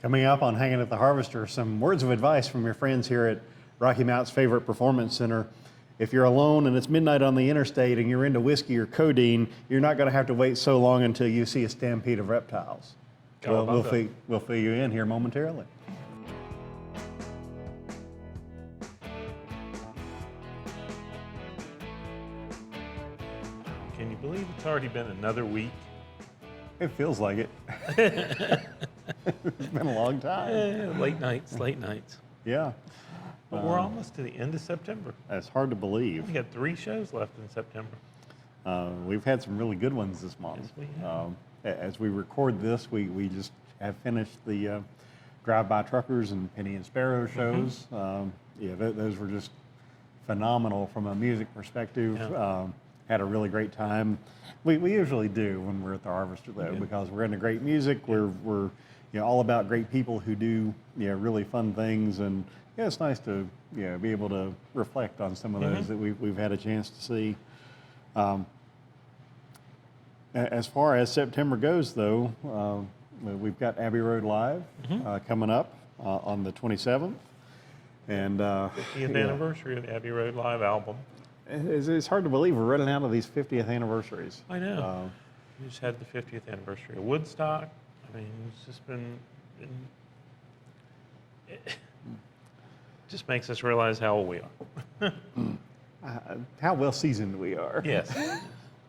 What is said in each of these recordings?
Coming up on Hanging at the Harvester, some words of advice from your friends here at Rocky Mount's favorite performance center. If you're alone and it's midnight on the interstate and you're into whiskey or codeine, you're not going to have to wait so long until you see a stampede of reptiles. We'll fill you in here momentarily. Can you believe it's already been another week? It feels like it. It's been a long time. Late nights. Yeah. But we're almost to the end of September. It's hard to believe. We got 3 shows left in September. We've had some really good ones this month. Yes, we have. As we record this, we just have finished the Drive-By Truckers and Penny and Sparrow shows. Those were just phenomenal from a music perspective. Yeah. Had a really great time. We usually do when we're at the Harvester, though, because we're into great music. We're all about great people who do really fun things, and it's nice to be able to reflect on some of those that we've had a chance to see. As far as September goes, though, we've got Abbey Road Live coming up on the 27th, and 50th anniversary of the Abbey Road Live album. It's hard to believe we're running out of these 50th anniversaries. I know. We just had the 50th anniversary of Woodstock. I mean, it's just been it just makes us realize how old we are. How well seasoned we are. Yes.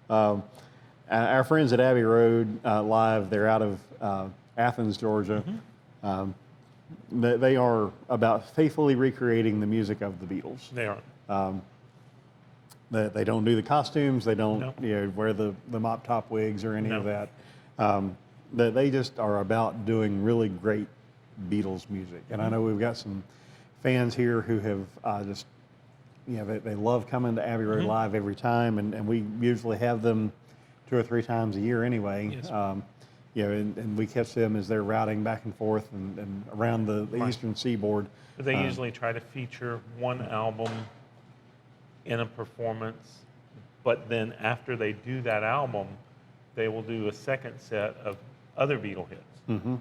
Our friends at Abbey Road Live, they're out of Athens, Georgia. They are about faithfully recreating the music of the Beatles. They are. They don't do the costumes. They don't wear the mop top wigs or any of that. They just are about doing really great Beatles music. And I know we've got some fans here who have just, they love coming to Abbey Road Live every time, and we usually have them 2 or 3 times a year anyway. Yes. And we catch them as they're routing back and forth and around the eastern seaboard. But they usually try to feature one album in a performance, but then after they do that album, they will do a second set of other Beatle hits.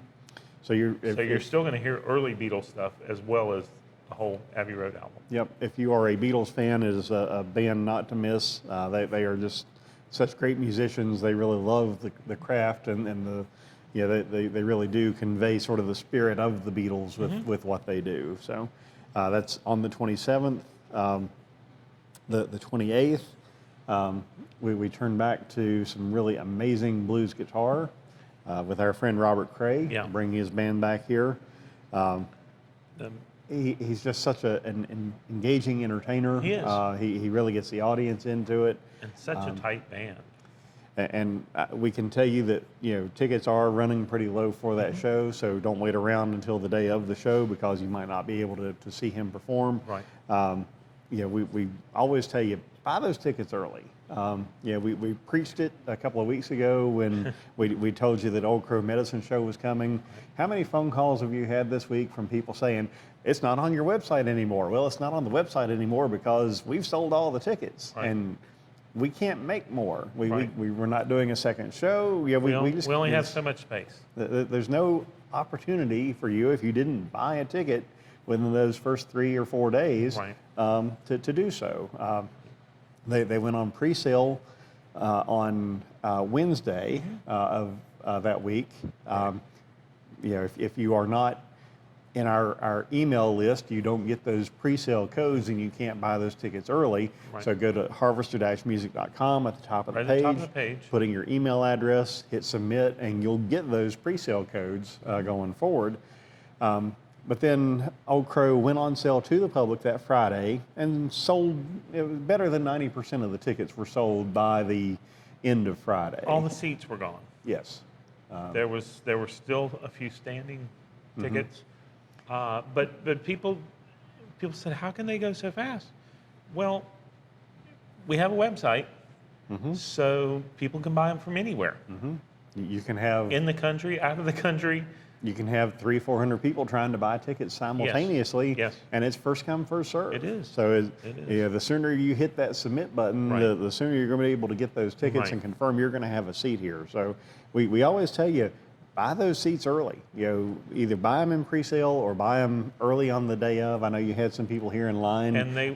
So you're still going to hear early Beatles stuff as well as the whole Abbey Road album. Yep. If you are a Beatles fan, it is a band not to miss. They are just such great musicians. They really love the craft, and they really do convey sort of the spirit of the Beatles with what they do. So that's on the 27th. The 28th, we turn back to some really amazing blues guitar with our friend Robert Cray, bringing his band back here. He's just such an engaging entertainer. He is. He really gets the audience into it. And such a tight band. And we can tell you that tickets are running pretty low for that show, so don't wait around until the day of the show because you might not be able to see him perform. Right. We always tell you, buy those tickets early. We preached it a couple of weeks ago when we told you that Old Crow Medicine Show was coming. How many phone calls have you had this week from people saying, it's not on your website anymore? Well, it's not on the website anymore because we've sold all the tickets. Right. And we can't make more. We're not doing a second show. We only have so much space. There's no opportunity for you if you didn't buy a ticket within those first 3 or 4 days to do so. They went on pre-sale on Wednesday of that week. If you are not in our email list, you don't get those pre-sale codes and you can't buy those tickets early. So go to harvester-music.com at the top of the page, put in your email address, hit submit, and you'll get those pre-sale codes going forward. But then Old Crow went on sale to the public that Friday and sold. It was better than 90% of the tickets were sold by the end of Friday. All the seats were gone. Yes. There were still a few standing tickets, but people said, how can they go so fast? Well, we have a website, so people can buy them from anywhere. You can have in the country, out of the country. You can have 300-400 people trying to buy tickets simultaneously, and it's first come, first served. It is. So the sooner you hit that submit button, the sooner you're going to be able to get those tickets and confirm you're going to have a seat here. So we always tell you, buy those seats early. Either buy them in pre-sale or buy them early on the day of. I know you had some people here in line And I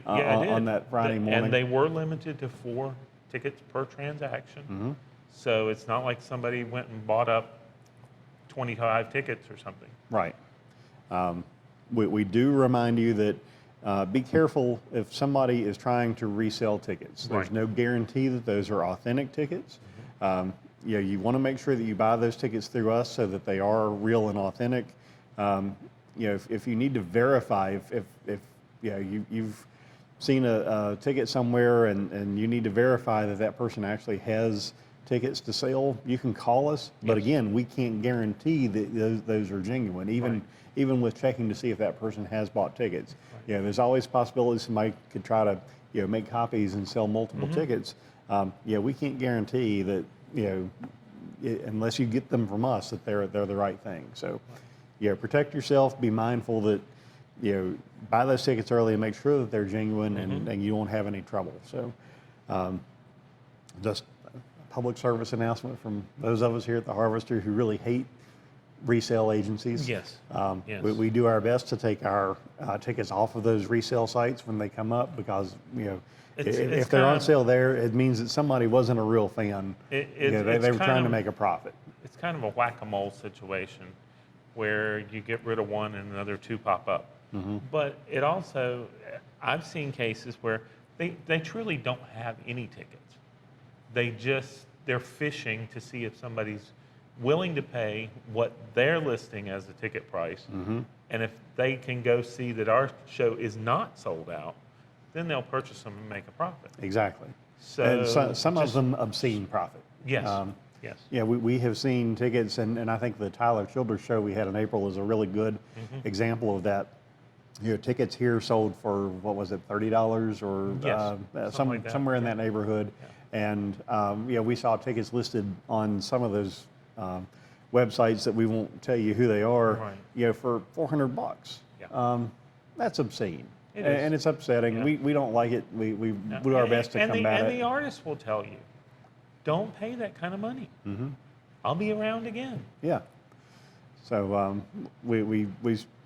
did. on that Friday morning. And they were limited to 4 tickets per transaction. So it's not like somebody went and bought up 25 tickets or something. Right. We do remind you that be careful if somebody is trying to resell tickets. There's Right. no guarantee that those are authentic tickets. You want to make sure that you buy those tickets through us so that they are real and authentic. If you need to verify, if you've seen a ticket somewhere and you need to verify that that person actually has tickets to sell, you can call us. But Yes. again, we can't guarantee that those are genuine, even with checking to see if that person has bought tickets. Right. There's always possibility somebody could try to make copies and sell multiple tickets. We can't guarantee that unless you get them from us that they're the right thing. So protect yourself. Be mindful that buy those tickets early and make sure that they're genuine and you won't have any trouble. So just a public service announcement from those of us here at the Harvester who really hate resale agencies. Yes. Yes. We do our best to take our tickets off of those resale sites when they come up because It's if they're on sale there, it means that somebody wasn't a real fan. They were trying to make a profit. It's kind of a whack-a-mole situation where you get rid of one and another 2 pop up. But it also, I've seen cases where they truly don't have any tickets. They're fishing to see if somebody's willing to pay what they're listing as the ticket price. And if they can go see that our show is not sold out, then they'll purchase them and make a profit. Exactly. So And some of them obscene profit. Yes. Yes. Yeah, we have seen tickets, and I think the Tyler Childers show we had in April is a really good example of that. Tickets here sold for, what was it, $30 or Yes, something like that. somewhere in that neighborhood. Yeah. And we saw tickets listed on some of those websites that we won't tell you who they are, Right. for $400. Yeah. That's obscene. It is. And it's upsetting. Yeah. We don't like it. We do our best to combat and it. the artist will tell you, don't pay that kind of money. I'll be around again. Yeah. So we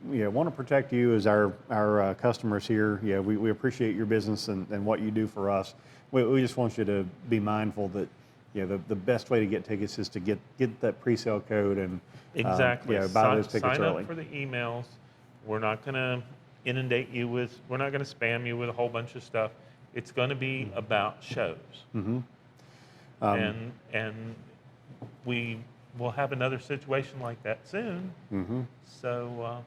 want to protect you as our customers here. We appreciate your business and what you do for us. We just want you to be mindful that the best way to get tickets is to get that pre-sale code and Exactly. buy those tickets sign early. up for the emails. We're not going to inundate you with. We're not going to spam you with a whole bunch of stuff. It's going to be about shows. And we will have another situation like that soon. So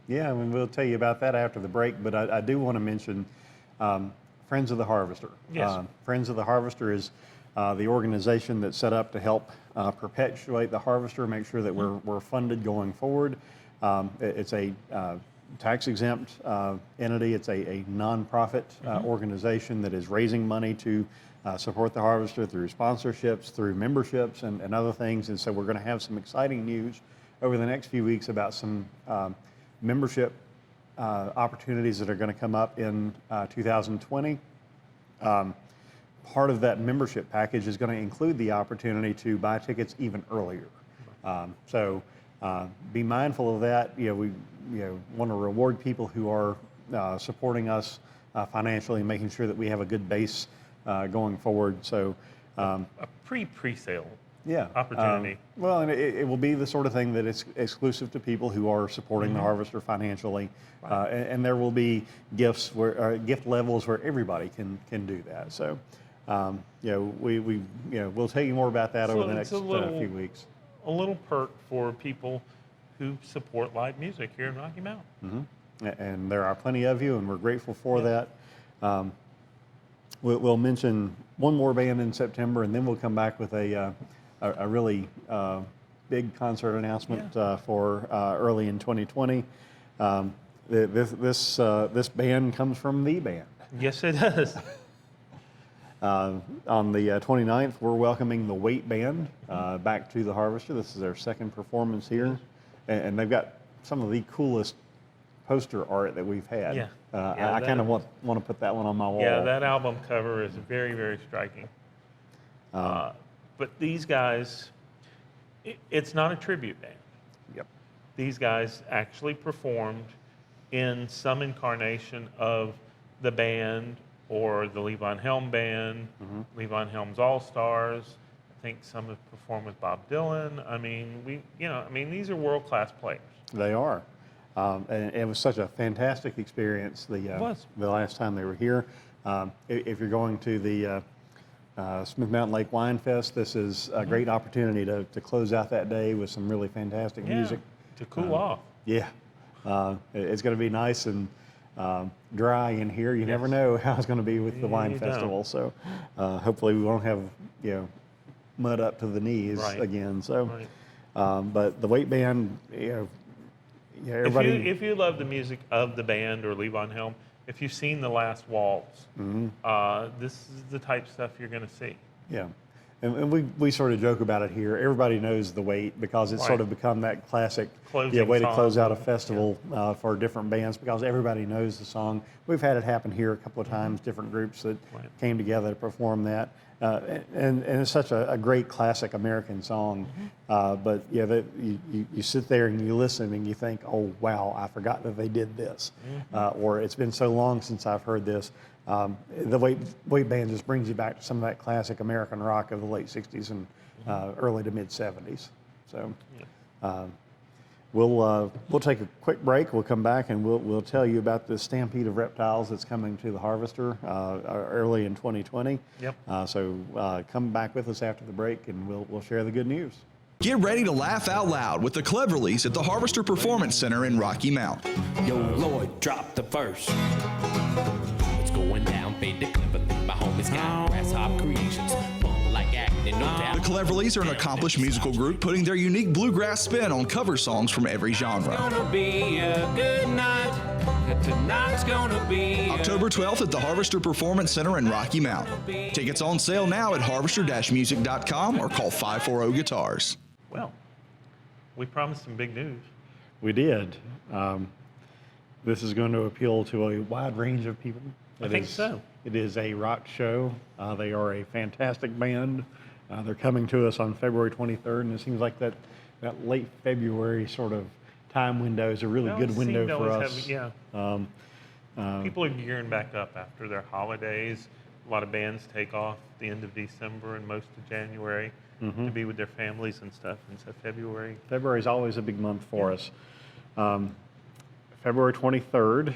Yeah, we'll tell you about that after the break. But I do want to mention Friends of the Harvester. Yes. Friends of the Harvester is the organization that's set up to help perpetuate the Harvester, make sure that we're funded going forward. It's a tax-exempt entity. It's a nonprofit organization that is raising money to support the Harvester through sponsorships, through memberships, and other things. And so we're going to have some exciting news over the next few weeks about some membership opportunities that are going to come up in 2020. Part of that membership package is going to include the opportunity to buy tickets even earlier. So be mindful of that. We want to reward people who are supporting us financially and making sure that we have a good base going forward. So a pre-sale yeah, opportunity. Well, and it will be the sort of thing that is exclusive to people who are supporting the Harvester financially, and there will be gift levels where everybody can do that. So, we'll tell you more about that over the next few weeks. A little perk for people who support live music here in Rocky Mountain. And there are plenty of you, and we're grateful for that. We'll mention one more band in September, and then we'll come back with a really big concert announcement for early in 2020. This band comes from the band. Yes, it does. On the 29th, we're welcoming the Weight Band back to the Harvester. This is their second performance here, and they've got some of the coolest poster art that we've had. I kind of want to put that one on my wall. Yeah, that album cover is very, very striking. But these guys, It's not a tribute band. Yep. These guys actually performed in some incarnation of the band or the Levon Helm Band, Levon Helm's All Stars. I think some have performed with Bob Dylan. I mean, these are world-class players. They are. And it was such a fantastic experience the last time they were here. If you're going to the Smith Mountain Lake Wine Fest, this is a great opportunity to close out that day with some really fantastic music. To cool off. Yeah. It's going to be nice and dry in here. You never know how it's going to be with the wine festival. So hopefully we won't have mud up to the knees again. So, but the weight band, everybody. If you love the music of the band or Levon Helm, if you've seen The Last Waltz, this is the type of stuff you're going to see. Yeah. And we sort of joke about it here. Everybody knows the weight because it's sort of become that classic way to close out a festival for different bands because everybody knows the song. We've had it happen here a couple of times, different groups that came together to perform that. And it's such a great classic American song. But you sit there and you listen and you think, oh, wow, I forgot that they did this. Or it's been so long since I've heard this. The weight band just brings you back to some of that classic American rock of the late 60s and early to mid 70s. So we'll take a quick break. We'll come back and we'll tell you about the stampede of reptiles that's coming to the Harvester early in 2020. Yep. So come back with us after the break and we'll share the good news. Get ready to laugh out loud with the Cleverleys at the Harvester Performance Center in Rocky Mount. Yo, Lloyd, drop the verse. What's going down, baby? Cleverly, my homies got grasshopper creations. Bump like acting, no doubt. The Cleverleys are an accomplished musical group putting their unique bluegrass spin on cover songs from every genre. It's gonna be a good night. Tonight's gonna be October 12th at the Harvester Performance Center in Rocky Mount. Tickets on sale now at harvester-music.com or call 540-GUITARS. Well, we promised some big news. We did. This is going to appeal to a wide range of people. I think so. It is a rock show. They are a fantastic band. They're coming to us on February 23rd, and it seems like that late February sort of time window is a really good window for us. People are gearing back up after their holidays. A lot of bands take off the end of December and most of January to be with their families and stuff. And so February is always a big month for us. February 23rd,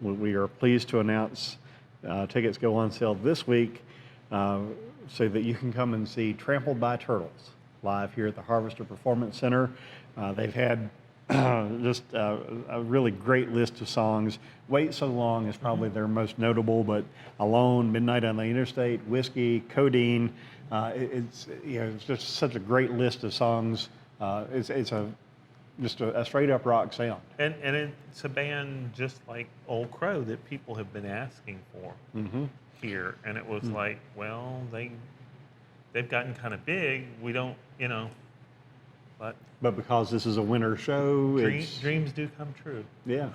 we are pleased to announce tickets go on sale this week so that you can come and see Trampled by Turtles live here at the Harvester Performance Center. They've had just a really great list of songs. Wait So Long is probably their most notable, but Alone, Midnight on the Interstate, Whiskey, Codeine. It's just such a great list of songs. It's just a straight up rock sound. And it's a band just like Old Crow that people have been asking for here. And it was like, well, they've gotten kind of big. We don't, But because this is a winter show, dreams do come true. Yeah.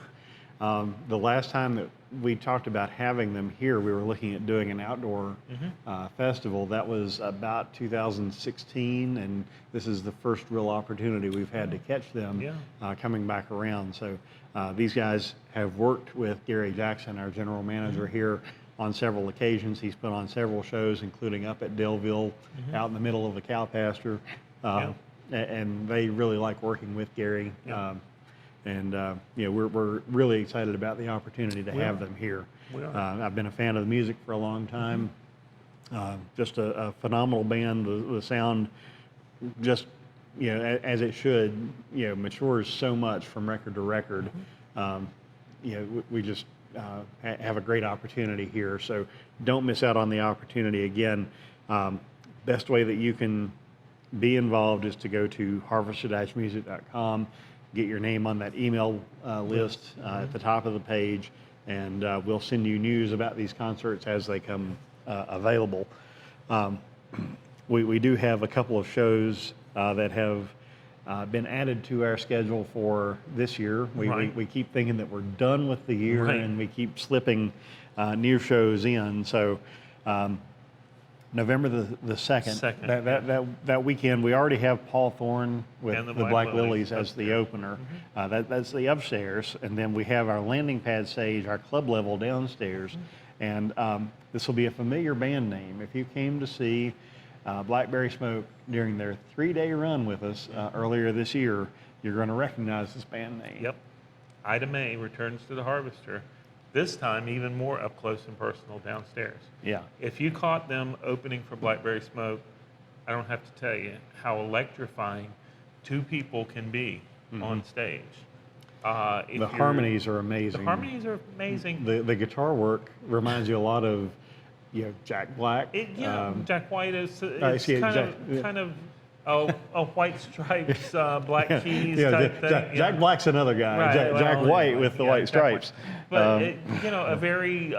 The last time that we talked about having them here, we were looking at doing an outdoor festival. That was about 2016, and this is the first real opportunity we've had to catch them coming back around. So these guys have worked with Gary Jackson, our general manager here, on several occasions. He's put on several shows, including up at Delville, out in the middle of the cow pasture. And they really like working with Gary. We're really excited about the opportunity to have them here. I've been a fan of the music for a long time. Just a phenomenal band. The sound, just as it should, matures so much from record to record. We just have a great opportunity here. So don't miss out on the opportunity. Again, best way that you can be involved is to go to harvester-music.com, get your name on that email list at the top of the page, and we'll send you news about these concerts as they come available. We do have a couple of shows that have been added to our schedule for this year. We keep thinking that we're done with the year, and we keep slipping new shows in. So November the 2nd. Second, That weekend, we already have Paul Thorne with And the the Black Black Lilies Lilies as the opener. That's the upstairs, and then we have our landing pad stage, our club level downstairs, and this will be a familiar band name. If you came to see Blackberry Smoke during their 3-day run with us earlier this year, you're going to recognize this band name. Yep. Ida May returns to the Harvester. This time, even more up close and personal downstairs. Yeah. If you caught them opening for Blackberry Smoke, I don't have to tell you how electrifying two people can be on stage. The harmonies are amazing. The harmonies are amazing. The guitar work reminds you a lot of, Jack Black. Jack White is see, kind of white stripes, black keys Yeah, type thing. Jack Black's another guy. Right, Jack well, White with the white Jack White. stripes. But a very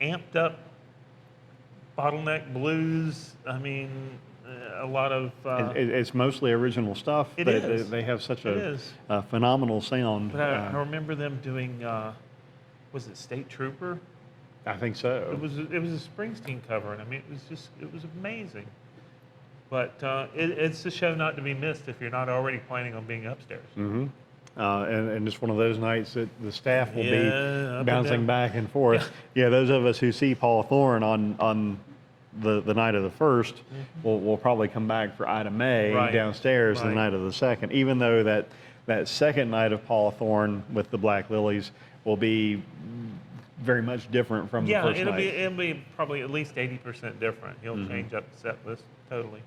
amped up bottleneck blues. I mean, a lot of. It's mostly original stuff. It but is. They have such It a is. phenomenal sound. But I remember them doing. Was it State Trooper? I think so. It was a Springsteen cover, and I mean, it was amazing. But it's a show not to be missed if you're not already planning on being upstairs. Mm-hmm. And it's one of those nights that the staff will Yeah, be up and bouncing down. back and forth. Yeah, those of us who see Paul Thorne on the night of the first will probably come back for Ida May Right. downstairs the Right. night of the second, even though that second night of Paul Thorne with the Black Lilies will be very much different from the first night. it'll be probably at least 80% different. He'll change up the set list totally.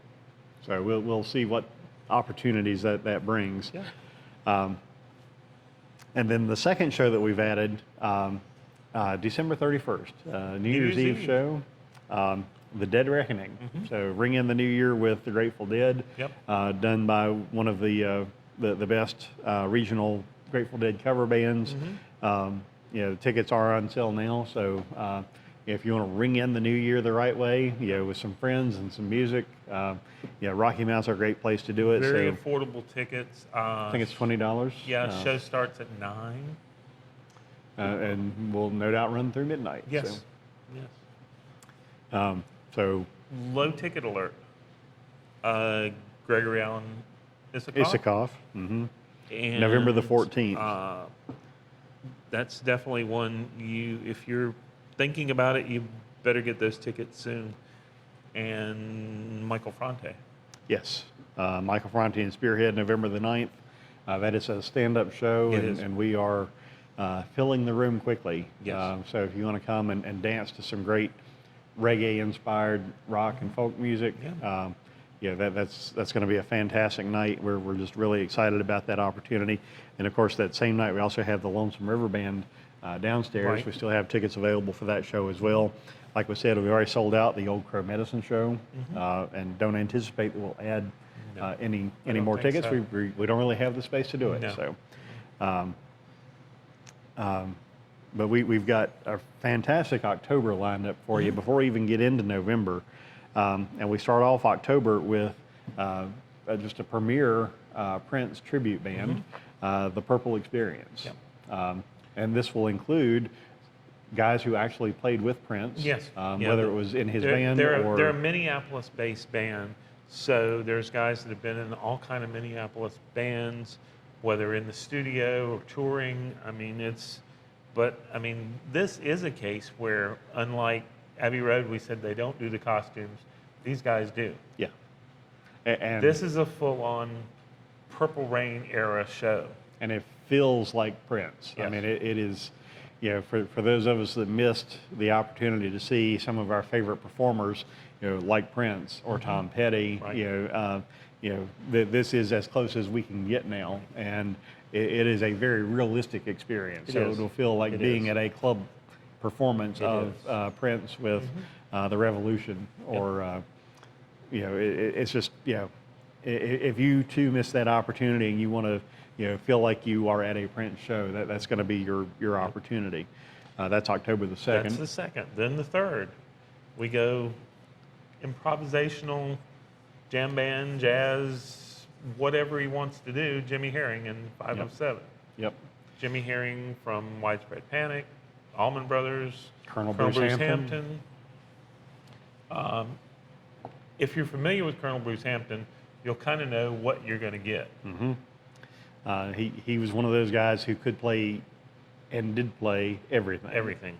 So we'll see what opportunities that brings. Yeah. And then the second show that we've added, December 31st, New Year's Eve show, The Dead Reckoning. So ring in the new year with the Grateful Dead, Yep. done by one of the best regional Grateful Dead cover bands. The tickets are on sale now, so if you want to ring in the new year the right way, with some friends and some music, Rocky Mount's a great place to do it. Very So affordable tickets. I think it's $20. Yeah, show starts at 9. And will no doubt run through midnight. Yes. Yes. So Low ticket alert. Gregory Allen Issakoff. Issakoff, And, November the 14th. That's definitely one if you're thinking about it, you better get those tickets soon. And Michael Fronte. Yes, Michael Fronte and Spearhead, November the 9th. That is a stand-up show, It is. and we are filling the room quickly. Yes. So if you want to come and dance to some great reggae-inspired rock and folk music, that's going to be a fantastic night. We're just really excited about that opportunity. And of course, that same night we also have the Lonesome River Band downstairs. Right. We still have tickets available for that show as well. Like we said, we already sold out the Old Crow Medicine Show, and don't anticipate that we'll add any don't more think tickets. so. We don't really have the space to do it. No. So, but we've got a fantastic October lined up for you before we even get into November. And we start off October with just a premier Prince tribute band, the Purple Experience. Yep. And this will include guys who actually played with Prince, Yes. whether it was in his band or... They're a Minneapolis-based band, so there's guys that have been in all kind of Minneapolis bands, whether in the studio or touring. But this is a case where, unlike Abbey Road, we said they don't do the costumes. These guys do. Yeah. And This is a full-on Purple Rain era show. and it feels like Prince. I Yes. mean, it is, for those of us that missed the opportunity to see some of our favorite performers, like Prince or Tom Petty, Right. this is as close as we can get now, and it is a very realistic experience. It So is. it'll feel like It being is. at a club performance It of is. Prince with the Revolution, or it's just if you too miss that opportunity and you want to feel like you are at a Prince show, that's going to be your opportunity. That's October the 2nd. That's the second. Then the third, we go improvisational, jam band, jazz, whatever he wants to do. Jimmy Herring and 507. Yep. Jimmy Herring from Widespread Panic, Allman Brothers, Colonel Bruce Hampton. Hampton. If you're familiar with Colonel Bruce Hampton, you'll kind of know what you're going to get. He was one of those guys who could play and did play everything. Everything.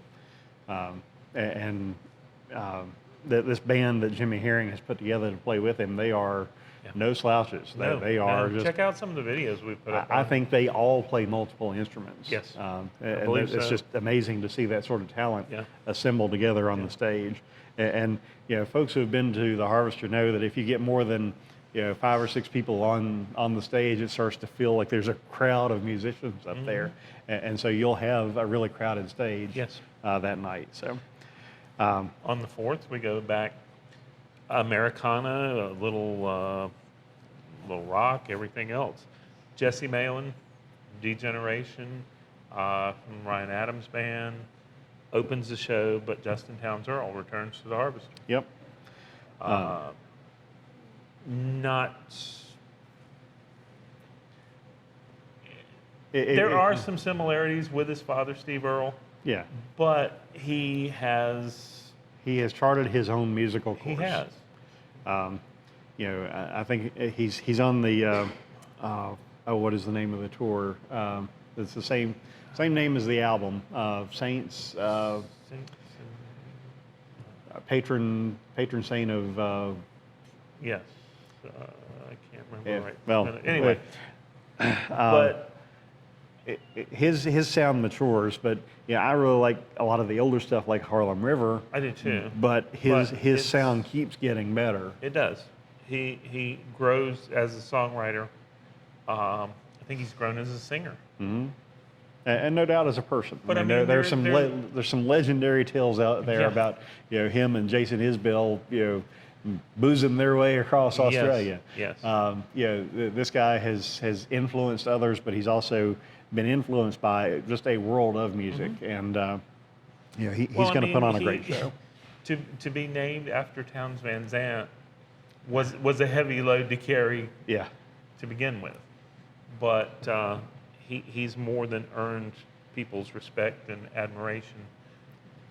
This band that Jimmy Herring has put together to play with him, they are no slouches. They are just. Check out some of the videos we put up. I think they all play multiple instruments. Yes, and believe it's so. just amazing to see that sort of talent Yeah. assembled together on the stage. And folks who have been to the Harvester know that if you get more than 5 or 6 people on the stage, it starts to feel like there's a crowd of musicians up there, and so you'll have a really crowded stage. Yes. That night. So On the 4th, we go back Americana, a little rock, everything else. Jesse Malin, Degeneration, from Ryan Adams Band, opens the show, but Justin Townes Earl returns to the Harvester. Yep. There are some similarities with his father, Steve Earle, Yeah. but he has charted his own musical course. He has. I think he's on the what is the name of the tour? It's the same name as the album, Saints, patron saint of. Yes, I can't remember Yeah, right. well, anyway, but his sound matures, but I really like a lot of the older stuff like Harlem River. I do too. But his it's- sound keeps getting better. It does. He grows as a songwriter. I think he's grown as a singer. And no doubt as a person. But I mean, there's some legendary tales out there Yeah. about him and Jason Isbell boozing their way across Australia. Yes. This guy has influenced others, but he's also been influenced by just a world of music, and he's going to put on a great show. To be named after Townes Van Zandt was a heavy load to carry. Yeah. To begin with, but he's more than earned people's respect and admiration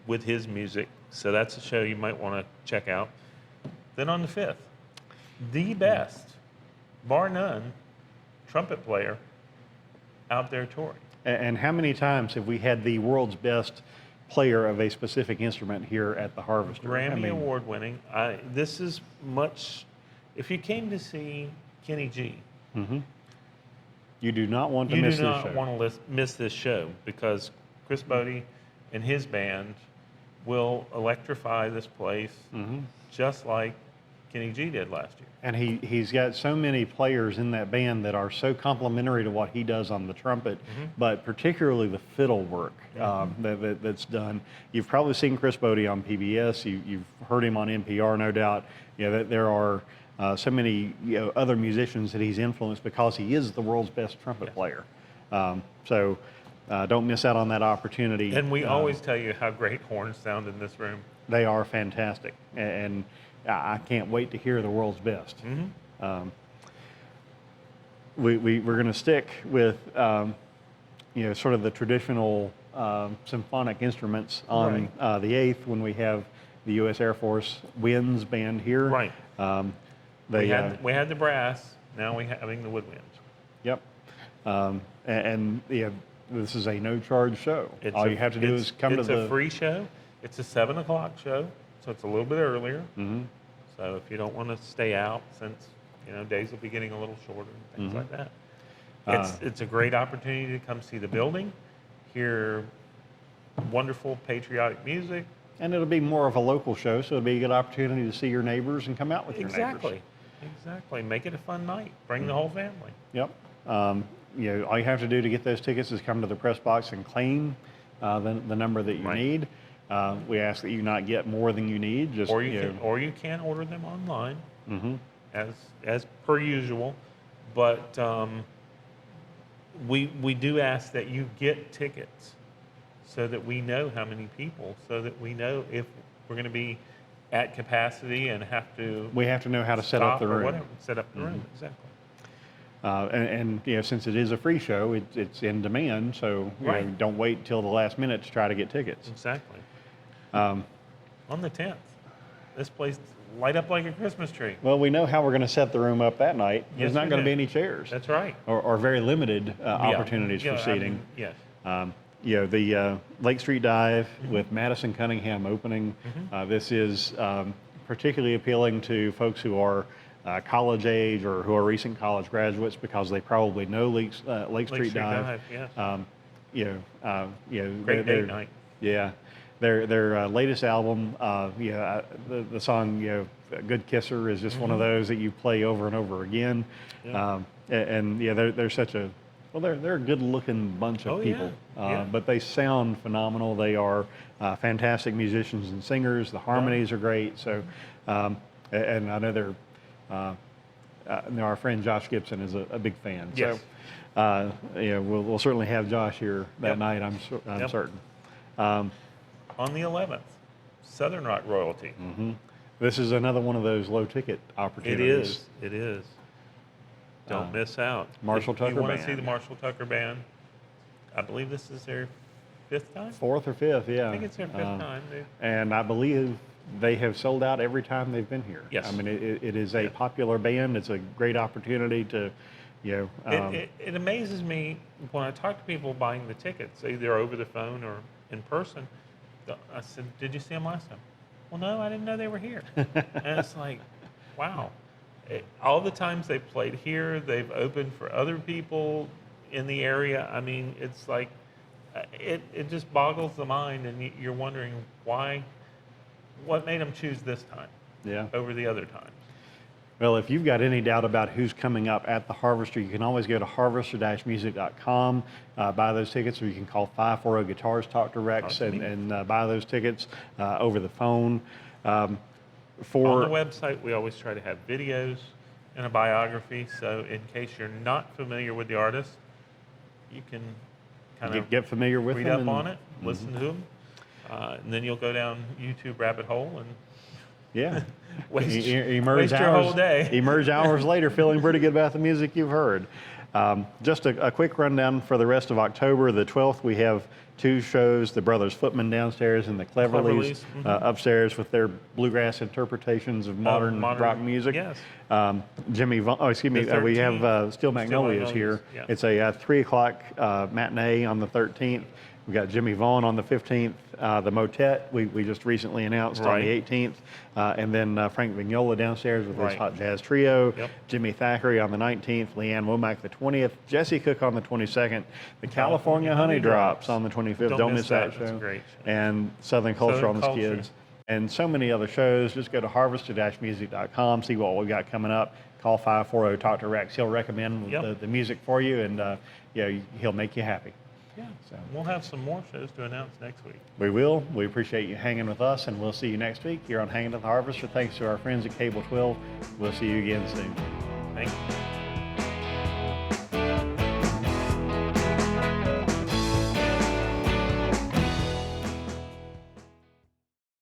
with his music. So that's a show you might want to check out. Then on the 5th, the best, bar none, trumpet player out there touring. And how many times have we had the world's best player of a specific instrument here at the Harvester? Grammy Award winning. This is much. If you came to see Kenny G, you do not want to miss this show. You do not want to miss this show because Chris Bodie and his band will electrify this place just like Kenny G did last year. And he's got so many players in that band that are so complementary to what he does on the trumpet, but particularly the fiddle work that's done. You've probably seen Chris Bodie on PBS. You've heard him on NPR, no doubt. That there are so many other musicians that he's influenced because he is the world's best trumpet player. So don't miss out on that opportunity. And we always tell you how great horns sound in this room. They are fantastic, and I can't wait to hear the world's best. We're going to stick with sort of the traditional symphonic instruments on the 8th when we have the U.S. Air Force Winds Band here. Right. We We had the brass. Now we're having the woodwinds. Yep. This is a no-charge show. All you have to do is come to the. It's a free show. It's a 7 o'clock show, so it's a little bit earlier. So if you don't want to stay out, since days will be getting a little shorter and things like that, it's a great opportunity to come see the building, hear wonderful patriotic music. And it'll be more of a local show, so it'll be a good opportunity to see your neighbors and come out with your neighbors. Exactly. Make it a fun night. Bring the whole family. Yep. All you have to do to get those tickets is come to the press box and claim the number that you need. We ask that you not get more than you need. Or you can order them online, as per usual. But we do ask that you get tickets so that we know how many people, so that we know if we're going to be at capacity and have to. We have to know how to set up the room. Set up the room, exactly. and you know, since it is a free show, it's in demand. So you know, Right. don't wait till the last minute to try to get tickets. Exactly. On the 10th, this place light up like a Christmas tree. Well, we know how we're going to set the room up that night. There's Yes, not we going to do. be any chairs, That's right. or very limited opportunities Yeah, for I seating. mean, yes. You know, the Lake Street Dive with Madison Cunningham opening. This is particularly appealing to folks who are college age or who are recent college graduates because they probably know Lake Street Dive. Yes. Great Great date night. Yeah, their latest album, the song, "Good Kisser" is just one of those that you play over and over again. Yeah. And yeah, they're such a they're a good-looking bunch of Oh, yeah. people, Yeah. but they sound phenomenal. They are fantastic musicians and singers. The harmonies are great. So, and I know they're. Our friend Josh Gibson is a big fan. Yes. So, we'll certainly have Josh here that Yep. night. I'm Yep. certain. On the 11th, Southern Rock Royalty. This is another one of those low ticket It opportunities. is. It is. Don't miss out. Marshall If Tucker you want to Band. see the Marshall Tucker Band, I believe this is their 5th time. Fourth or fifth, yeah. I think it's their 5th time. And I believe they have sold out every time they've been here. Yes. I mean, it is a Yeah. popular band. It's a great opportunity to, It amazes me when I talk to people buying the tickets, either over the phone or in person. I said, "Did you see them last time?" "Well, no, I didn't know they were here." And it's like, wow. All the times they've played here, they've opened for other people in the area. I mean, it's like, it just boggles the mind, and you're wondering what made them choose this time yeah. over the other times. Well, if you've got any doubt about who's coming up at the Harvester, you can always go to harvester-music.com, buy those tickets, or you can call 540-GUITARS, talk to Rex, Talk to me. and buy those tickets over the phone. On the website, we always try to have videos and a biography, so in case you're not familiar with the artist, you can kind of get familiar with read them up and- on it, listen to them, and then you'll go down YouTube rabbit hole and Yeah. waste Emerge your whole day. Emerge hours later feeling pretty good about the music you've heard. Just a quick rundown for the rest of October. The 12th, we have 2 shows, the Brothers Footman downstairs and the Cleverleys upstairs with their bluegrass interpretations of modern rock music. Yes. Jimmy Vaughn, we 13th. have Steel Magnolias here. yeah. It's a 3 o'clock matinee on the 13th. We got Jimmy Vaughn on the 15th, the Motet we just recently announced on the Right. 18th, and then Frank Vignola downstairs with his Right. hot jazz trio. Yep. Jimmy Thackeray on the 19th, Leanne Womack the 20th, Jesse Cook on the 22nd, the California Honey Drops on the 25th. Don't miss that That's show. a great show. And Southern Culture Southern on the Culture. Skids. And so many other shows. Just go to harvester-music.com, see what we've got coming up. Call 540, talk to Rex. He'll recommend Yep. the music for you, and he'll make you happy. Yeah. So. We'll have some more shows to announce next week. We will. We appreciate you hanging with us, and we'll see you next week here on Hanging with the Harvester. Thanks to our friends at Cable 12. We'll see you again soon. Thank you.